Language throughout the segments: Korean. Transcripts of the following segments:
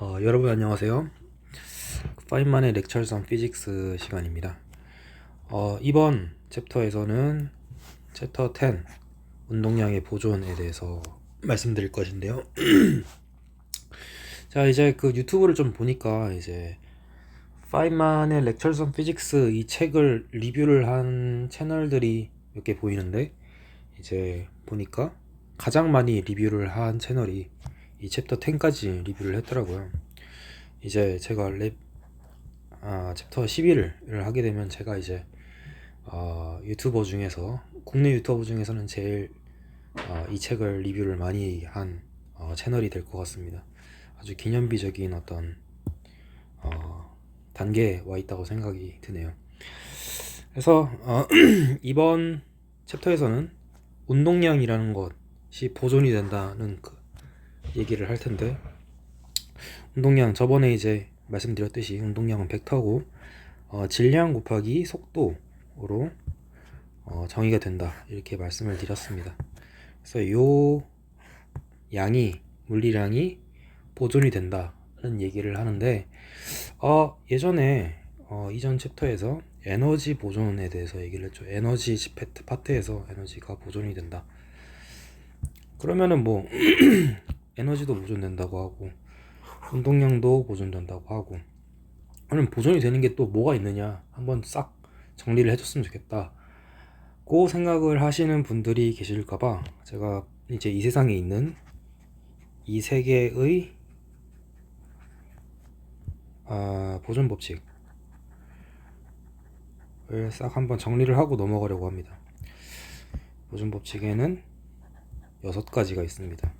여러분 안녕하세요. 파인만의 렉처스 on 피직스 시간입니다. 이번 챕터에서는 챕터 10 운동량의 보존에 대해서 말씀드릴 것인데요. 자, 이제 그 유튜브를 좀 보니까 이제 파인만의 렉처스 on 피직스 이 책을 리뷰를 한 채널들이 몇 개 보이는데, 이제 보니까 가장 많이 리뷰를 한 채널이 이 챕터 10까지 리뷰를 했더라고요. 이제 제가 챕터 11을 하게 되면 제가 이제 유튜버 중에서 국내 유튜버 중에서는 제일 이 책을 리뷰를 많이 한 채널이 될 것 같습니다. 아주 기념비적인 어떤 단계에 와 있다고 생각이 드네요. 그래서 이번 챕터에서는 운동량이라는 것이 보존이 된다는 그 얘기를 할 텐데, 운동량 저번에 이제 말씀드렸듯이 운동량은 벡터고 질량 곱하기 속도로 정의가 된다, 이렇게 말씀을 드렸습니다. 그래서 요 양이, 물리량이 보존이 된다는 얘기를 하는데, 예전에 이전 챕터에서 에너지 보존에 대해서 얘기를 했죠. 에너지 파트에서 에너지가 보존이 된다. 그러면은 뭐 에너지도 보존된다고 하고 운동량도 보존된다고 하고, 그럼 보존이 되는 게 또 뭐가 있느냐 한번 싹 정리를 해줬으면 좋겠다 고 생각을 하시는 분들이 계실까봐 제가 이제 이 세상에 있는 이 세계의 보존 법칙을 싹 한번 정리를 하고 넘어가려고 합니다. 보존 법칙에는 6가지가 있습니다.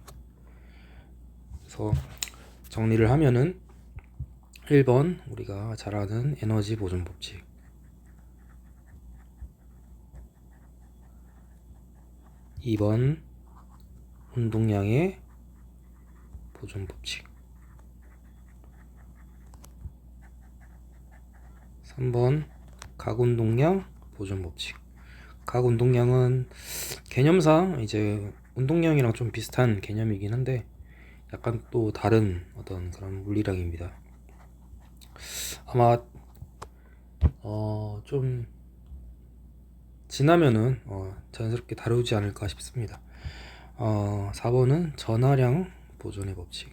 그래서 정리를 하면은 1번 우리가 잘 아는 에너지 보존 법칙, 2번 운동량의 보존 법칙, 3번 각운동량 보존 법칙. 각운동량은 개념상 이제 운동량이랑 좀 비슷한 개념이긴 한데 약간 또 다른 어떤 그런 물리량입니다. 아마 좀 지나면은 자연스럽게 다루지 않을까 싶습니다. 4번은 전하량 보존의 법칙,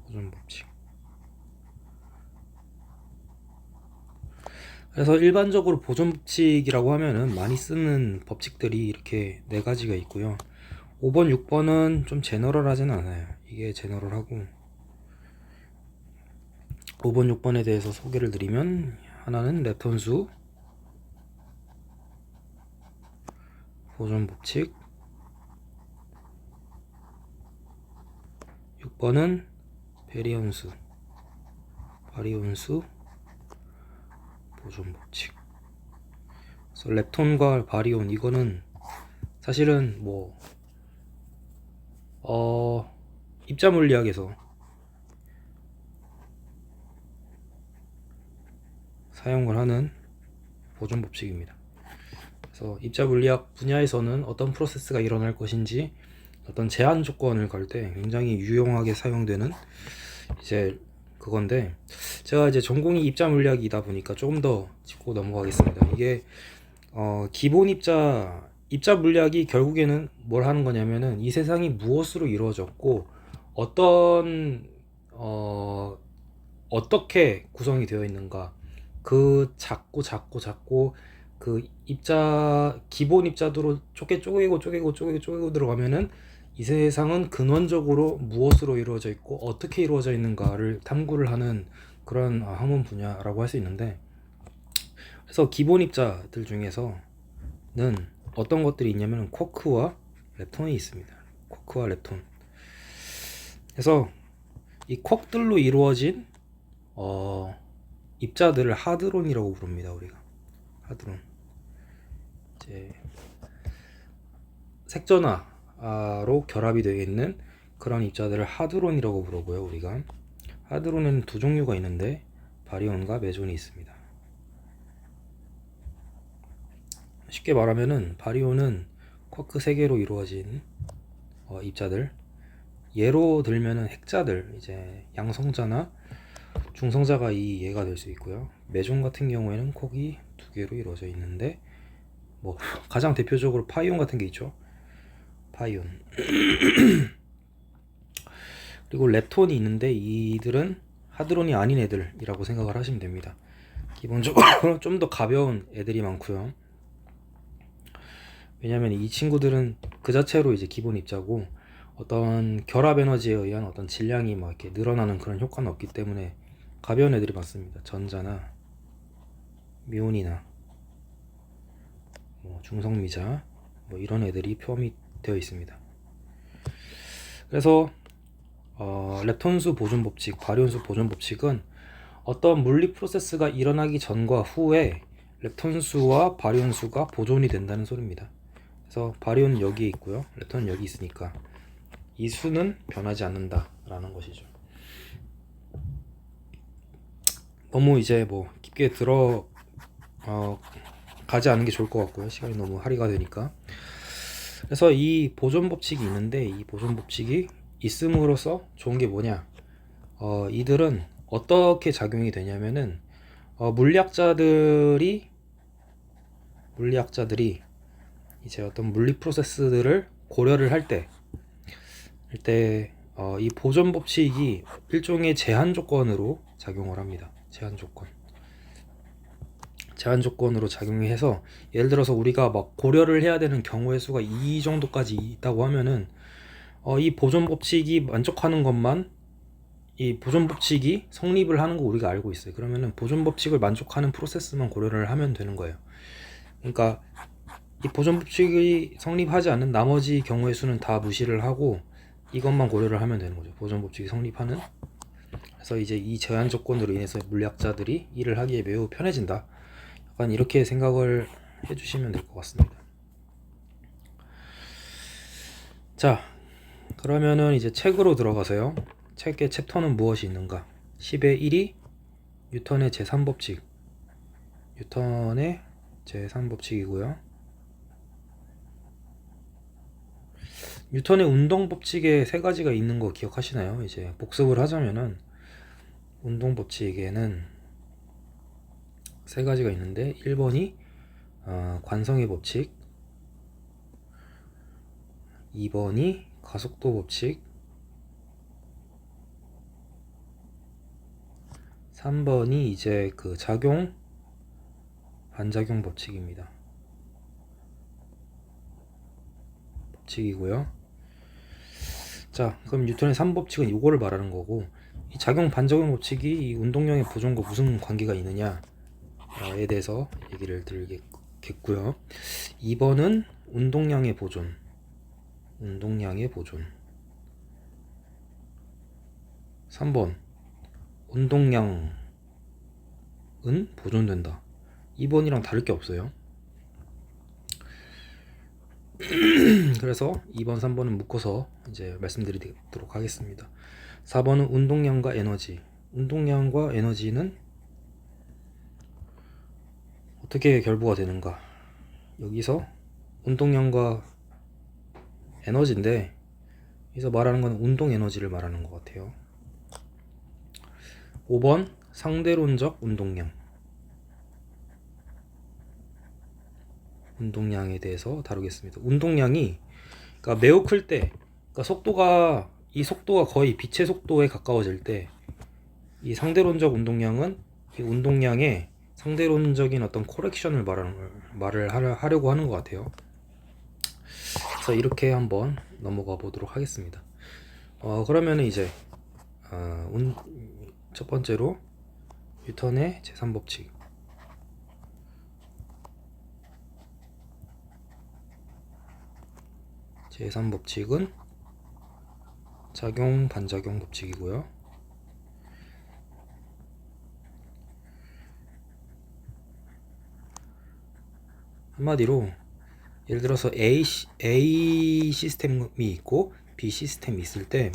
보존 법칙. 그래서 일반적으로 보존 법칙이라고 하면은 많이 쓰는 법칙들이 이렇게 4가지가 있고요. 5번, 6번은 좀 제너럴하진 않아요. 이게 제너럴하고, 5번, 6번에 대해서 소개를 드리면, 하나는 레턴수 보존 법칙, 6번은 바리온수 보존 법칙. 그래서 렙톤과 바리온, 이거는 사실은 뭐 입자 물리학에서 사용을 하는 보존 법칙입니다. 그래서 입자 물리학 분야에서는 어떤 프로세스가 일어날 것인지 어떤 제한 조건을 걸 때 굉장히 유용하게 사용되는 이제 그건데, 제가 이제 전공이 입자 물리학이다 보니까 조금 더 짚고 넘어가겠습니다. 이게 기본 입자 물리학이 결국에는 뭘 하는 거냐면은 이 세상이 무엇으로 이루어졌고 어떻게 구성이 되어 있는가, 그 작고 그 기본 입자도로 쪼개고 들어가면은 이 세상은 근원적으로 무엇으로 이루어져 있고 어떻게 이루어져 있는가를 탐구를 하는 그런 학문 분야라고 할 수 있는데, 그래서 기본 입자들 중에서는 어떤 것들이 있냐면 쿼크와 렙톤이 있습니다. 쿼크와 렙톤. 그래서 이 쿼크들로 이루어진 입자들을 하드론이라고 부릅니다. 우리가 하드론. 이제 색전화로 결합이 되어 있는 그런 입자들을 하드론이라고 부르고요. 우리가 하드론에는 두 종류가 있는데 바리온과 메존이 있습니다. 쉽게 말하면은 바리온은 쿼크 3개로 이루어진 입자들, 예로 들면은 핵자들, 이제 양성자나 중성자가 이 예가 될 수 있고요. 메종 같은 경우에는 콕이 두 개로 이루어져 있는데, 뭐 가장 대표적으로 파이온 같은 게 있죠. 파이온. 그리고 렙톤이 있는데, 이들은 하드론이 아닌 애들이라고 생각을 하시면 됩니다. 기본적으로 좀 더 가벼운 애들이 많고요. 왜냐면 이 친구들은 그 자체로 이제 기본 입자고, 어떤 결합 에너지에 의한 어떤 질량이 막 이렇게 늘어나는 그런 효과는 없기 때문에 가벼운 애들이 많습니다. 전자나 미온이나 뭐 중성미자 뭐 이런 애들이 포함이 되어 있습니다. 그래서 렙톤수 보존 법칙, 바리온수 보존 법칙은 어떤 물리 프로세스가 일어나기 전과 후에 렙톤수와 바리온수가 보존이 된다는 소리입니다. 그래서 바리온은 여기에 있고요, 렙톤은 여기 있으니까 이 수는 변하지 않는다 라는 것이죠. 너무 이제 뭐 깊게 가지 않는 게 좋을 것 같고요, 시간이 너무 할애가 되니까. 그래서 이 보존 법칙이 있는데, 이 보존 법칙이 있음으로써 좋은 게 뭐냐, 이들은 어떻게 작용이 되냐면은 물리학자들이 이제 어떤 물리 프로세스들을 고려를 할 때 이 보존 법칙이 일종의 제한 조건으로 작용을 합니다. 제한 조건으로 작용해서, 예를 들어서 우리가 막 고려를 해야 되는 경우의 수가 이 정도까지 있다고 하면은 이 보존 법칙이 만족하는 것만, 이 보존 법칙이 성립을 하는 거 우리가 알고 있어요. 그러면은 보존 법칙을 만족하는 프로세스만 고려를 하면 되는 거예요. 그러니까 이 보존 법칙이 성립하지 않는 나머지 경우의 수는 다 무시를 하고 이것만 고려를 하면 되는 거죠. 보존 법칙이 성립하는. 그래서 이제 이 제한 조건으로 인해서 물리학자들이 일을 하기에 매우 편해진다. 약간 이렇게 생각을 해주시면 될 것 같습니다. 자, 그러면은 이제 책으로 들어가서요. 책의 챕터는 무엇이 있는가? 10의 1이 뉴턴의 제3법칙. 뉴턴의 제3법칙이고요. 뉴턴의 운동법칙에 세 가지가 있는 거 기억하시나요? 이제 복습을 하자면은 운동법칙에는 세 가지가 있는데, 1번이 관성의 법칙, 2번이 가속도 법칙, 3번이 이제 그 작용 반작용 법칙입니다. 법칙이고요. 자, 그럼 뉴턴의 3법칙은 이거를 말하는 거고, 이 작용 반작용 법칙이 이 운동량의 보존과 무슨 관계가 있느냐에 대해서 얘기를 드리겠고요. 2번은 운동량의 보존. 3번 운동량은 보존된다. 2번이랑 다를 게 없어요. 그래서 2번, 3번은 묶어서 이제 말씀드리도록 하겠습니다. 4번은 운동량과 에너지. 운동량과 에너지는 어떻게 결부가 되는가? 여기서 운동량과 에너지인데, 여기서 말하는 건 운동 에너지를 말하는 것 같아요. 5번 상대론적 운동량. 운동량에 대해서 다루겠습니다. 운동량이 그러니까 매우 클 때, 그러니까 이 속도가 거의 빛의 속도에 가까워질 때, 이 상대론적 운동량은 이 운동량의 상대론적인 어떤 코렉션을 하려고 하는 것 같아요. 그래서 이렇게 한번 넘어가 보도록 하겠습니다. 그러면 이제 첫 번째로 뉴턴의 제3법칙. 제3법칙은 작용 반작용 법칙이고요. 한마디로 예를 들어서 A 시스템이 있고 B 시스템이 있을 때,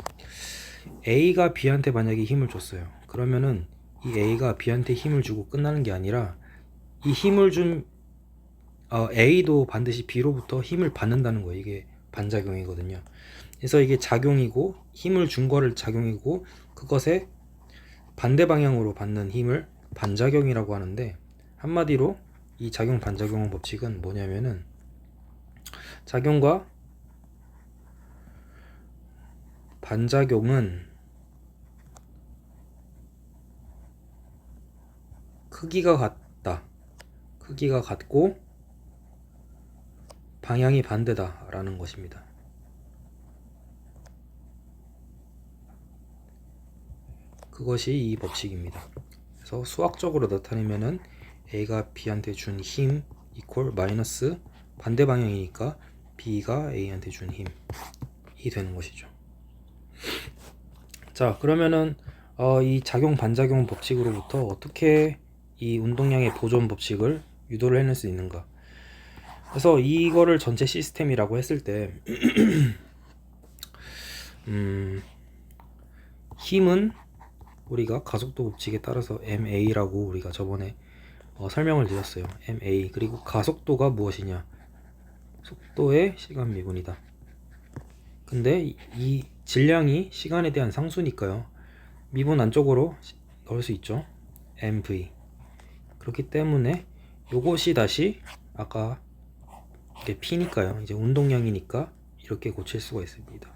A가 B한테 만약에 힘을 줬어요. 그러면은 이 A가 B한테 힘을 주고 끝나는 게 아니라, 이 힘을 준 A도 반드시 B로부터 힘을 받는다는 거예요. 이게 반작용이거든요. 그래서 이게 작용이고 힘을 준 거를 작용이고 그것에 반대 방향으로 받는 힘을 반작용이라고 하는데, 한마디로 이 작용 반작용 법칙은 뭐냐면은 작용과 반작용은 크기가 같다. 크기가 같고 방향이 반대다 라는 것입니다. 그것이 이 법칙입니다. 그래서 수학적으로 나타내면은 A가 B한테 준 힘 이퀄 마이너스 반대 방향이니까 B가 A한테 준 힘이 되는 것이죠. 자, 그러면은 이 작용 반작용 법칙으로부터 어떻게 이 운동량의 보존 법칙을 유도를 해낼 수 있는가. 그래서 이거를 전체 시스템이라고 했을 때 힘은 우리가 가속도 법칙에 따라서 ma라고 우리가 저번에 설명을 드렸어요. ma. 그리고 가속도가 무엇이냐, 속도의 시간 미분이다. 근데 이 질량이 시간에 대한 상수니까요, 미분 안쪽으로 넣을 수 있죠. mv. 그렇기 때문에 요것이 다시 아까 이게 p니까요, 이제 운동량이니까 이렇게 고칠 수가 있습니다.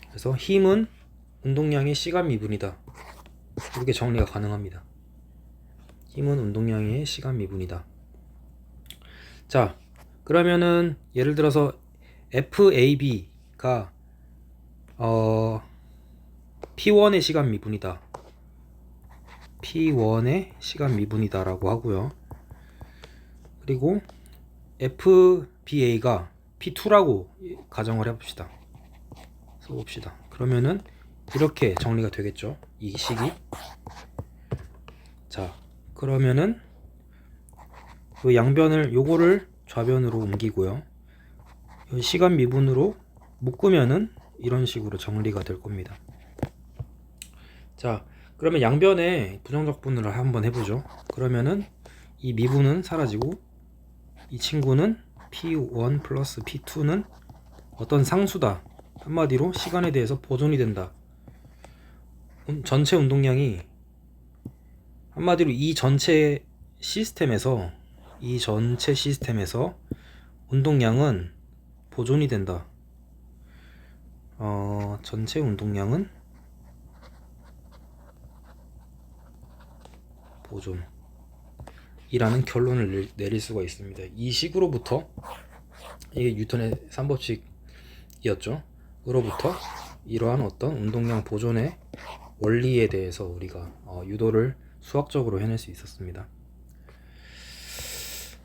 그래서 힘은 운동량의 시간 미분이다, 이렇게 정리가 가능합니다. 힘은 운동량의 시간 미분이다. 자, 그러면은 예를 들어서 FAB가 P1의 시간 미분이다, P1의 시간 미분이다 라고 하고요. 그리고 FBA가 P2라고 가정을 해봅시다. 써봅시다. 그러면은 이렇게 정리가 되겠죠, 이 식이. 자, 그러면은 요 양변을, 요거를 좌변으로 옮기고요, 시간 미분으로 묶으면은 이런 식으로 정리가 될 겁니다. 자, 그러면 양변에 부정적 분을 한번 해보죠. 그러면은 이 미분은 사라지고 이 친구는 P1 플러스 P2는 어떤 상수다, 한마디로 시간에 대해서 보존이 된다. 전체 운동량이 한마디로 이 전체 시스템에서 운동량은 보존이 된다. 전체 운동량은 보존이라는 결론을 내릴 수가 있습니다. 이 식으로부터, 이게 뉴턴의 3법칙이었죠. 으로부터 이러한 어떤 운동량 보존의 원리에 대해서 우리가 유도를 수학적으로 해낼 수 있었습니다.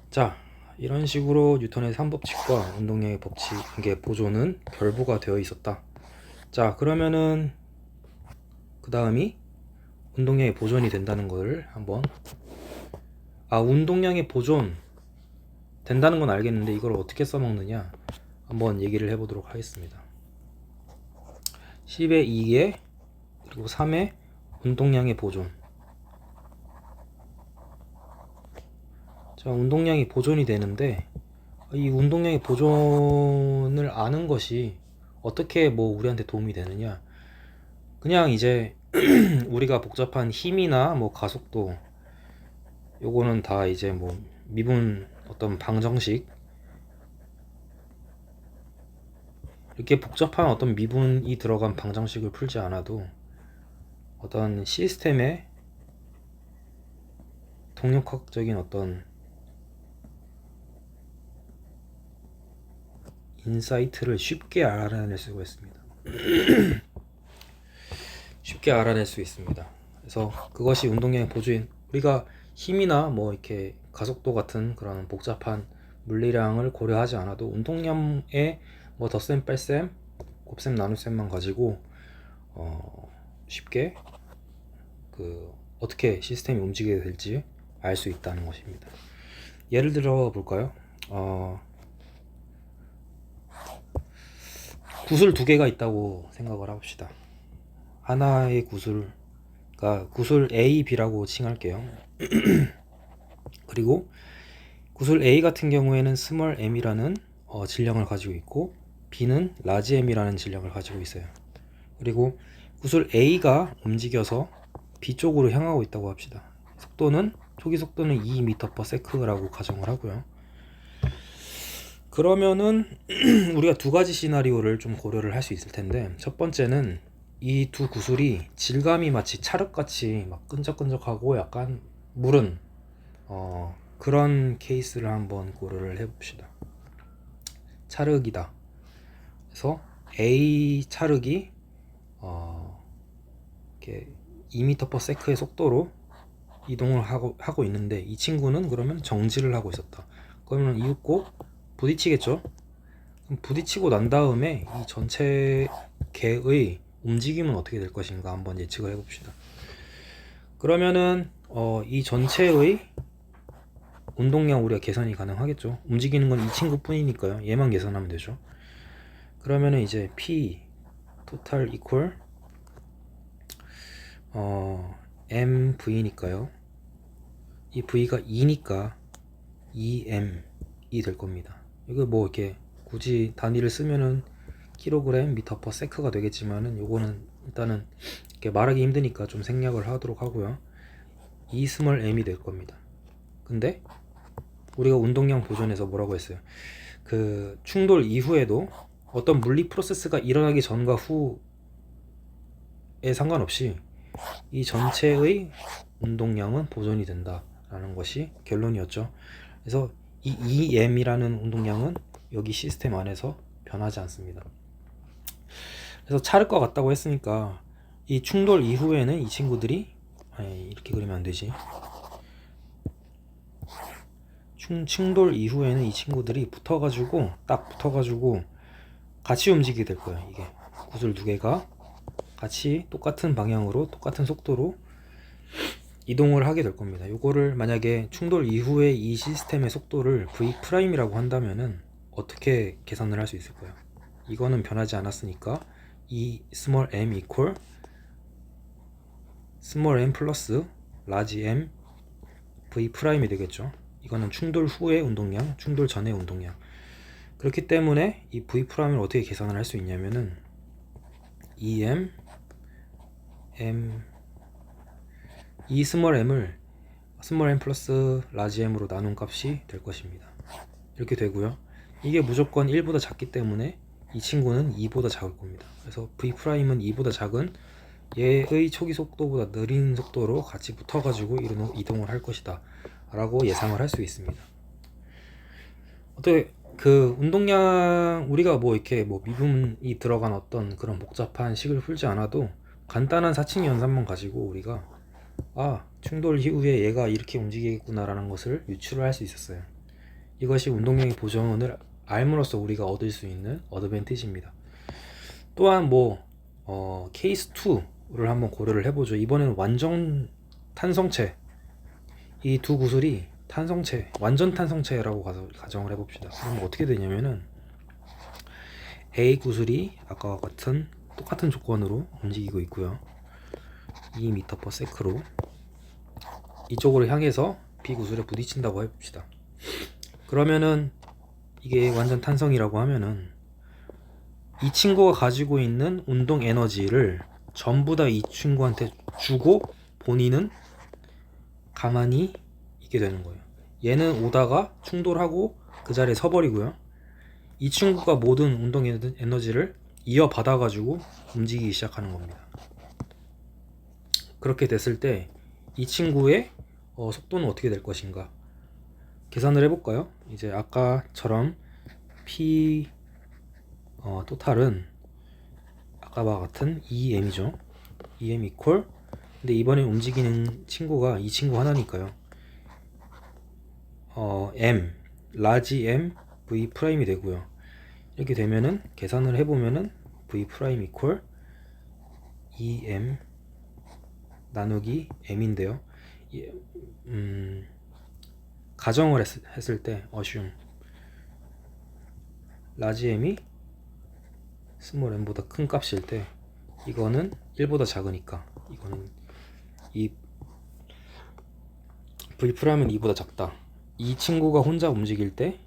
자, 이런 식으로 뉴턴의 3법칙과 운동량의 법칙의 보존은 결부가 되어 있었다. 자, 그러면은 그 다음이 운동량의 보존이 된다는 것을 한번, 운동량의 보존 된다는 건 알겠는데 이걸 어떻게 써먹느냐 한번 얘기를 해보도록 하겠습니다. 10의 2에 그리고 3의 운동량의 보존. 자, 운동량이 보존이 되는데 이 운동량의 보존을 아는 것이 어떻게 우리한테 도움이 되느냐. 그냥 이제 우리가 복잡한 힘이나 가속도, 요거는 다 이제 미분 어떤 방정식, 이렇게 복잡한 어떤 미분이 들어간 방정식을 풀지 않아도 어떤 시스템의 동력학적인 어떤 인사이트를 쉽게 알아낼 수가 있습니다. 쉽게 알아낼 수 있습니다. 그래서 그것이 운동량의 보존인, 우리가 힘이나 이렇게 가속도 같은 그런 복잡한 물리량을 고려하지 않아도 운동량의 덧셈, 뺄셈, 곱셈, 나눗셈만 가지고 쉽게 어떻게 시스템이 움직이게 될지 알 수 있다는 것입니다. 예를 들어 볼까요? 구슬 두 개가 있다고 생각을 해봅시다. 하나의 구슬 A, B라고 칭할게요. 그리고 구슬 A 같은 경우에는 스몰 m이라는 질량을 가지고 있고, B는 라지 M이라는 질량을 가지고 있어요. 그리고 구슬 A가 움직여서 B 쪽으로 향하고 있다고 합시다. 초기 속도는 2m/s라고 가정을 하고요. 그러면은 우리가 두 가지 시나리오를 좀 고려를 할 수 있을 텐데, 첫 번째는 이 두 구슬이 질감이 마치 찰흙같이 막 끈적끈적하고 약간 무른 그런 케이스를 한번 고려를 해봅시다. 찰흙이다. 그래서 A 찰흙이 이렇게 2m/s의 속도로 이동을 하고 있는데, 이 친구는 그러면 정지를 하고 있었다. 그러면 이윽고 부딪히겠죠? 그럼 부딪히고 난 다음에 이 전체 개의 움직임은 어떻게 될 것인가 한번 예측을 해봅시다. 그러면은 이 전체의 운동량 우리가 계산이 가능하겠죠? 움직이는 건 이 친구 뿐이니까요. 얘만 계산하면 되죠. 그러면은 이제 P total equal MV니까요. 이 V가 2니까 2M이 될 겁니다. 이거 뭐 이렇게 굳이 단위를 쓰면은 킬로그램 미터/세크가 되겠지만은 요거는 일단은 이렇게 말하기 힘드니까 좀 생략을 하도록 하고요. 2 스몰 m이 될 겁니다. 근데 우리가 운동량 보존에서 뭐라고 했어요? 그 충돌 이후에도 어떤 물리 프로세스가 일어나기 전과 후에 상관없이 이 전체의 운동량은 보존이 된다라는 것이 결론이었죠. 그래서 이 EM이라는 운동량은 여기 시스템 안에서 변하지 않습니다. 그래서 차를 것 같다고 했으니까 이 충돌 이후에는 이 친구들이 이렇게 그리면 안 되지. 충돌 이후에는 이 친구들이 딱 붙어가지고 같이 움직이게 될 거예요. 이게 구슬 두 개가 같이 똑같은 방향으로 똑같은 속도로 이동을 하게 될 겁니다. 요거를 만약에 충돌 이후에 이 시스템의 속도를 V'이라고 한다면은 어떻게 계산을 할 수 있을까요? 이거는 변하지 않았으니까 이 small m equal small m 플러스 large m V'이 되겠죠. 이거는 충돌 후의 운동량, 충돌 전의 운동량. 그렇기 때문에 이 V'을 어떻게 계산을 할 수 있냐면은 EM M 이 스몰 m을 스몰 m 플러스 라지 m으로 나눈 값이 될 것입니다. 이렇게 되고요. 이게 무조건 1보다 작기 때문에 이 친구는 2보다 작을 겁니다. 그래서 V'은 2보다 작은 얘의 초기 속도보다 느린 속도로 같이 붙어가지고 이동을 할 것이다 라고 예상을 할 수 있습니다. 어떻게 그 운동량 우리가 뭐 이렇게 뭐 미분이 들어간 어떤 그런 복잡한 식을 풀지 않아도 간단한 사칙 연산만 가지고 우리가 충돌 이후에 얘가 이렇게 움직이겠구나 라는 것을 유추를 할 수 있었어요. 이것이 운동량의 보존을 알므로써 우리가 얻을 수 있는 어드밴티지입니다. 또한 케이스 2를 한번 고려를 해보죠. 이번에는 완전 탄성체, 이 두 구슬이 완전 탄성체라고 가정을 해봅시다. 그럼 어떻게 되냐면은 A 구슬이 아까와 같은 똑같은 조건으로 움직이고 있고요. 2m/s로 이쪽으로 향해서 B 구슬에 부딪힌다고 해봅시다. 그러면은 이게 완전 탄성이라고 하면은 이 친구가 가지고 있는 운동 에너지를 전부 다 이 친구한테 주고 본인은 가만히 있게 되는 거예요. 얘는 오다가 충돌하고 그 자리에 서버리고요. 이 친구가 모든 운동 에너지를 이어받아 가지고 움직이기 시작하는 겁니다. 그렇게 됐을 때 이 친구의 속도는 어떻게 될 것인가 계산을 해볼까요? 이제 아까처럼 P 토탈은 아까와 같은 EM이죠. EM 이퀄 근데 이번에 움직이는 친구가 이 친구 하나니까요. M 라지 M V' 되고요. 이렇게 되면은 계산을 해보면은 V' 이퀄 EM 나누기 M인데요. 가정을 했을 때 assume 라지 M이 스몰 m보다 큰 값일 때 이거는 1보다 작으니까 이거는 이 V'은 2보다 작다. 이 친구가 혼자 움직일 때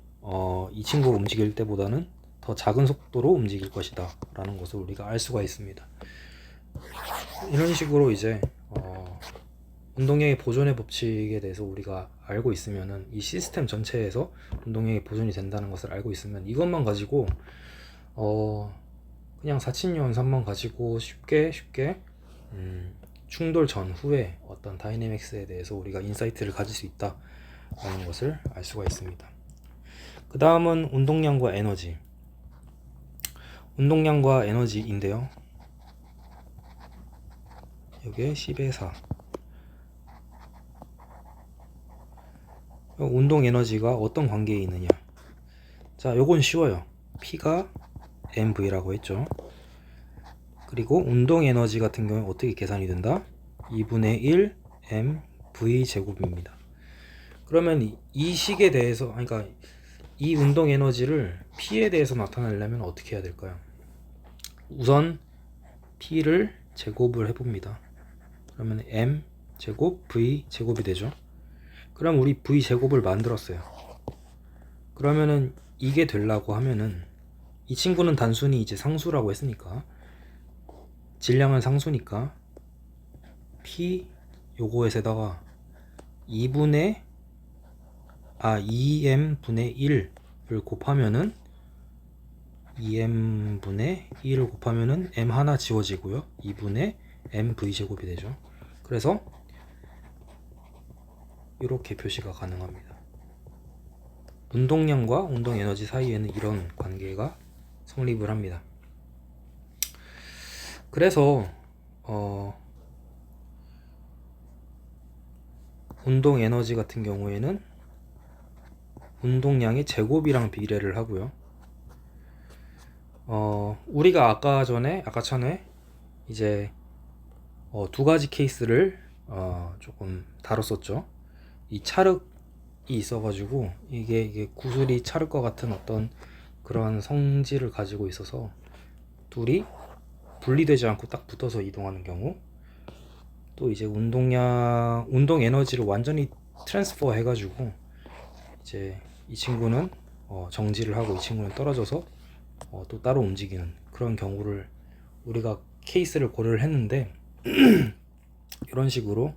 이 친구가 움직일 때보다는 더 작은 속도로 움직일 것이다 라는 것을 우리가 알 수가 있습니다. 이런 식으로 이제 운동량의 보존의 법칙에 대해서 우리가 알고 있으면은, 이 시스템 전체에서 운동량이 보존이 된다는 것을 알고 있으면, 이것만 가지고 그냥 사칭 연산만 가지고 쉽게 충돌 전후에 어떤 다이내믹스에 대해서 우리가 인사이트를 가질 수 있다라는 것을 알 수가 있습니다. 그 다음은 운동량과 에너지. 운동량과 에너지인데요, 이게 10의 4. 운동 에너지가 어떤 관계에 있느냐. 자, 요건 쉬워요. P가 mv라고 했죠. 그리고 운동 에너지 같은 경우에 어떻게 계산이 된다? 2분의 1 mv 제곱입니다. 그러면 이 식에 대해서, 그러니까 이 운동 에너지를 P에 대해서 나타내려면 어떻게 해야 될까요? 우선 P를 제곱을 해봅니다. 그러면 m 제곱 v 제곱이 되죠. 그럼 우리 v 제곱을 만들었어요. 그러면은 이게 되려고 하면은, 이 친구는 단순히 이제 상수라고 했으니까, 질량은 상수니까 p 요거에다가 2m분의 1을 곱하면은, 2m분의 1을 곱하면은 m 하나 지워지고요, 2분의 mv 제곱이 되죠. 그래서 이렇게 표시가 가능합니다. 운동량과 운동 에너지 사이에는 이런 관계가 성립을 합니다. 그래서 운동 에너지 같은 경우에는 운동량의 제곱이랑 비례를 하고요. 우리가 아까 전에 이제 두 가지 케이스를 조금 다뤘었죠. 이 찰흙이 있어가지고, 이게 구슬이 찰흙과 같은 어떤 그런 성질을 가지고 있어서 둘이 분리되지 않고 딱 붙어서 이동하는 경우, 또 이제 운동 에너지를 완전히 트랜스퍼 해가지고 이제 이 친구는 정지를 하고 이 친구는 떨어져서 또 따로 움직이는 그런 경우를 우리가 케이스를 고려를 했는데, 이런 식으로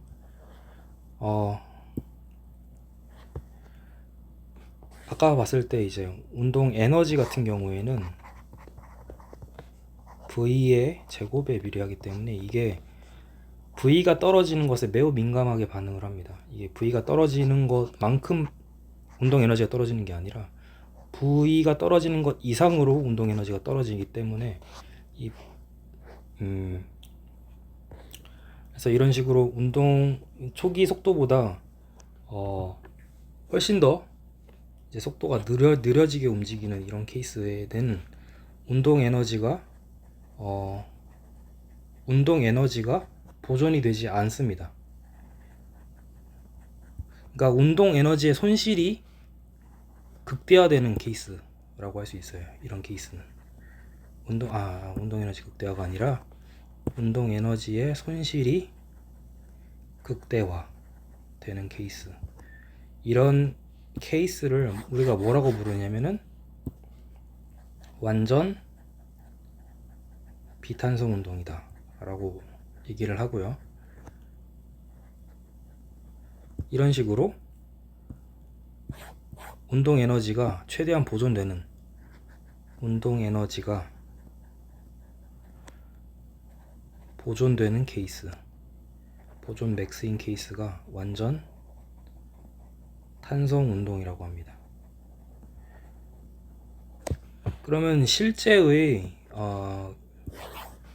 아까 봤을 때 이제 운동 에너지 같은 경우에는 V의 제곱에 비례하기 때문에, 이게 V가 떨어지는 것에 매우 민감하게 반응을 합니다. 이게 V가 떨어지는 것만큼 운동 에너지가 떨어지는 게 아니라, V가 떨어지는 것 이상으로 운동 에너지가 떨어지기 때문에, 그래서 이런 식으로 운동 초기 속도보다 훨씬 더 이제 속도가 느려지게 움직이는 이런 케이스에는 운동 에너지가 보존이 되지 않습니다. 그러니까 운동 에너지의 손실이 극대화되는 케이스라고 할 수 있어요. 이런 케이스는 운동 에너지 극대화가 아니라 운동 에너지의 손실이 극대화되는 케이스. 이런 케이스를 우리가 뭐라고 부르냐면은 완전 비탄성 운동이다 라고 얘기를 하고요. 이런 식으로 운동 에너지가 최대한 보존되는, 운동 에너지가 보존되는 케이스, 보존 맥스인 케이스가 완전 탄성 운동이라고 합니다. 그러면 실제의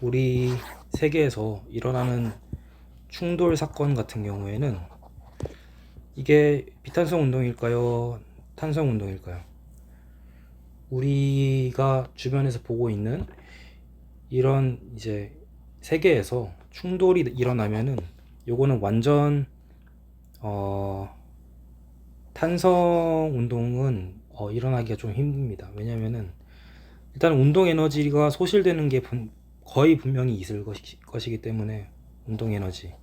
우리 세계에서 일어나는 충돌 사건 같은 경우에는 이게 비탄성 운동일까요? 탄성 운동일까요? 우리가 주변에서 보고 있는 이런 이제 세계에서 충돌이 일어나면은, 요거는 완전 탄성 운동은 일어나기가 좀 힘듭니다. 왜냐면은 일단 운동 에너지가 소실되는 게 거의 분명히 있을 것이기 때문에, 운동 에너지,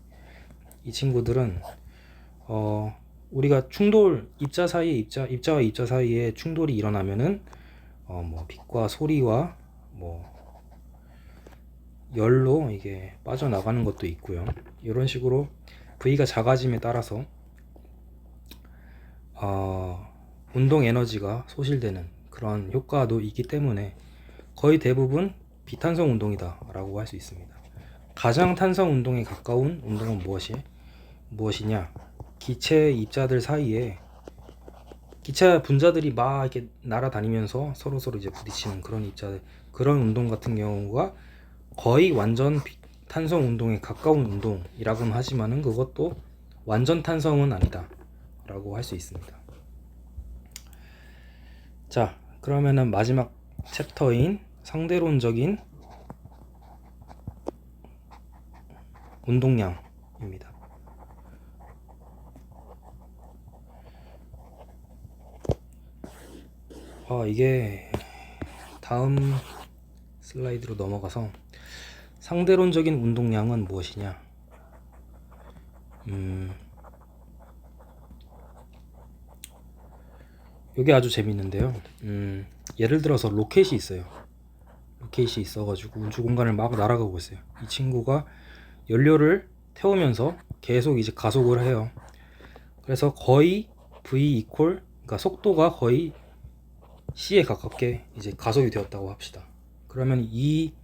이 친구들은 우리가 충돌, 입자와 입자 사이에 충돌이 일어나면은 뭐 빛과 소리와 뭐 열로 이게 빠져나가는 것도 있고요. 이런 식으로 V가 작아짐에 따라서 운동 에너지가 소실되는 그런 효과도 있기 때문에 거의 대부분 비탄성 운동이다 라고 할 수 있습니다. 가장 탄성 운동에 가까운 운동은 무엇이냐? 기체 입자들 사이에 기체 분자들이 막 이렇게 날아다니면서 서로 이제 부딪히는 그런 입자들, 그런 운동 같은 경우가 거의 완전 탄성 운동에 가까운 운동이라고는 하지만은 그것도 완전 탄성은 아니다 라고 할 수 있습니다. 자, 그러면은 마지막 챕터인 상대론적인 운동량입니다. 이게 다음 슬라이드로 넘어가서 상대론적인 운동량은 무엇이냐? 이게 아주 재밌는데요. 예를 들어서 로켓이 있어요. 로켓이 있어가지고 우주 공간을 막 날아가고 있어요. 이 친구가 연료를 태우면서 계속 이제 가속을 해요. 그래서 거의 V 그러니까 속도가 거의 C에 가깝게 이제 가속이 되었다고 합시다. 그러면 이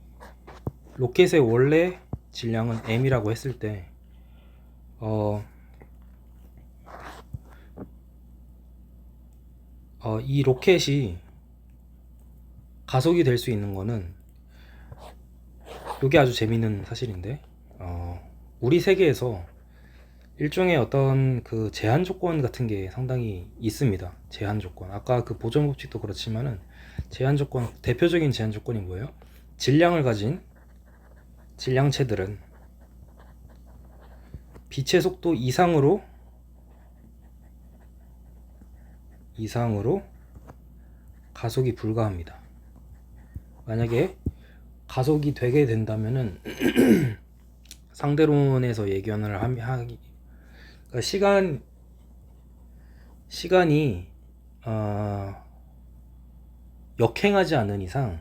로켓의 원래 질량은 M이라고 했을 때, 이 로켓이 가속이 될 수 있는 거는, 이게 아주 재밌는 사실인데, 우리 세계에서 일종의 어떤 그 제한 조건 같은 게 상당히 있습니다. 제한 조건. 아까 그 보존 법칙도 그렇지만은 제한 조건, 대표적인 제한 조건이 뭐예요? 질량을 가진 질량체들은 빛의 속도 이상으로 가속이 불가합니다. 만약에 가속이 되게 된다면은 상대론에서 예견을 하기, 그러니까 시간이 역행하지 않는 이상,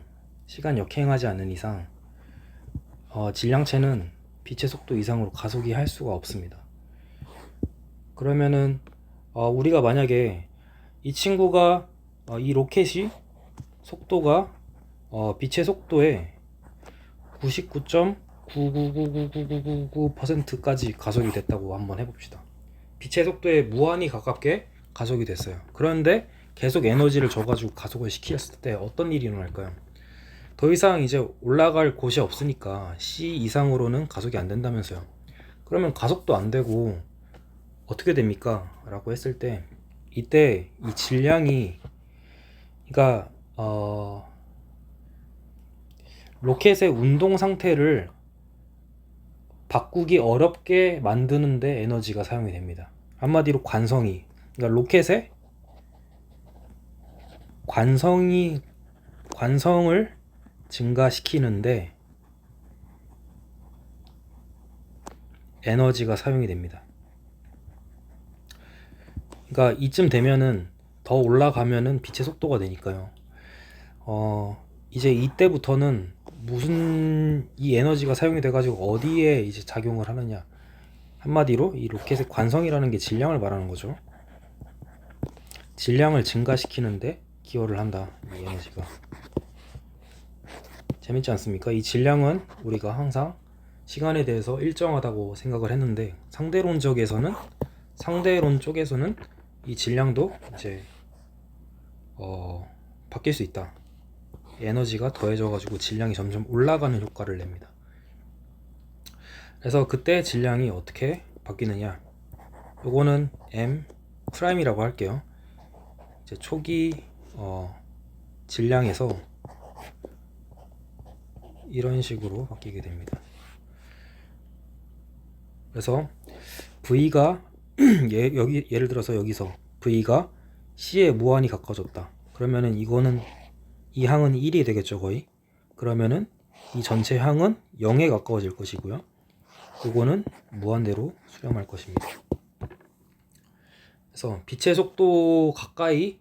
질량체는 빛의 속도 이상으로 가속이 할 수가 없습니다. 그러면은 우리가 만약에 이 친구가 이 로켓이 속도가 빛의 속도의 99.9999999%까지 가속이 됐다고 한번 해봅시다. 빛의 속도에 무한히 가깝게 가속이 됐어요. 그런데 계속 에너지를 줘가지고 가속을 시켰을 때 어떤 일이 일어날까요? 더 이상 이제 올라갈 곳이 없으니까 C 이상으로는 가속이 안 된다면서요. 그러면 가속도 안 되고 어떻게 됩니까? 라고 했을 때, 이때 이 질량이, 그러니까 로켓의 운동 상태를 바꾸기 어렵게 만드는데 에너지가 사용이 됩니다. 한마디로 그러니까 로켓의 관성을 증가시키는데 에너지가 사용이 됩니다. 그러니까 이쯤 되면은 더 올라가면은 빛의 속도가 되니까요. 이제 이때부터는 무슨 이 에너지가 사용이 돼가지고 어디에 이제 작용을 하느냐. 한마디로 이 로켓의 관성이라는 게 질량을 말하는 거죠. 질량을 증가시키는데 기여를 한다. 이 에너지가. 재밌지 않습니까? 이 질량은 우리가 항상 시간에 대해서 일정하다고 생각을 했는데 상대론 쪽에서는 이 질량도 이제 바뀔 수 있다. 에너지가 더해져 가지고 질량이 점점 올라가는 효과를 냅니다. 그래서 그때 질량이 어떻게 바뀌느냐, 요거는 M 프라임이라고 할게요. 이제 초기 질량에서 이런 식으로 바뀌게 됩니다. 그래서 V가 예를 들어서 여기서 V가 C에 무한히 가까워졌다. 그러면은 이 항은 1이 되겠죠, 거의. 그러면은 이 전체 항은 0에 가까워질 것이고요. 이거는 무한대로 수렴할 것입니다. 그래서 빛의 속도 가까이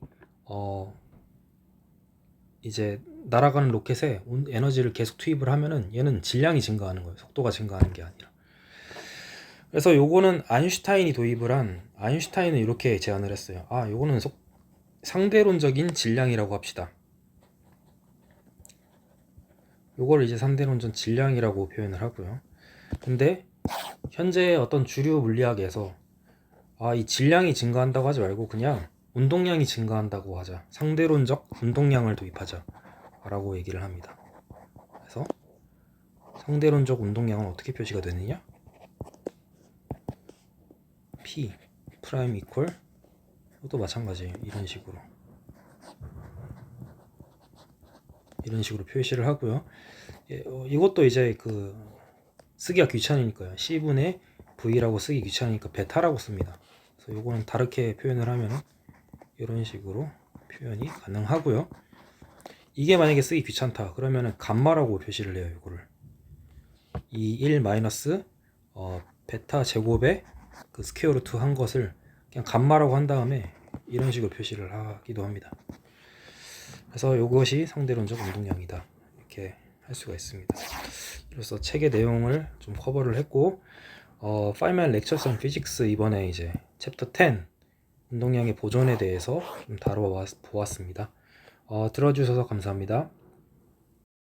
이제 날아가는 로켓에 에너지를 계속 투입을 하면은 얘는 질량이 증가하는 거예요. 속도가 증가하는 게 아니라. 그래서 요거는 아인슈타인이 도입을 한, 아인슈타인은 이렇게 제안을 했어요. 아, 요거는 상대론적인 질량이라고 합시다. 요거를 이제 상대론적 질량이라고 표현을 하고요. 근데 현재 어떤 주류 물리학에서 이 질량이 증가한다고 하지 말고 그냥 운동량이 증가한다고 하자. 상대론적 운동량을 도입하자. 라고 얘기를 합니다. 그래서 상대론적 운동량은 어떻게 표시가 되느냐? P 프라임 이퀄 이것도 마찬가지예요. 이런 식으로 표시를 하고요. 이것도 이제 쓰기가 귀찮으니까요. C분의 V라고 쓰기 귀찮으니까 베타라고 씁니다. 그래서 요거는 다르게 표현을 하면 이런 식으로 표현이 가능하고요. 이게 만약에 쓰기 귀찮다 그러면은 감마라고 표시를 해요. 요거를 이 1 마이너스 베타 제곱의 스퀘어 루트 한 것을 그냥 감마라고 한 다음에 이런 식으로 표시를 하기도 합니다. 그래서 이것이 상대론적 운동량이다 이렇게 할 수가 있습니다. 그래서 책의 내용을 좀 커버를 했고 파이만 렉처스 온 피직스 이번에 이제 챕터 10 운동량의 보존에 대해서 좀 다뤄보았습니다. 들어주셔서 감사합니다.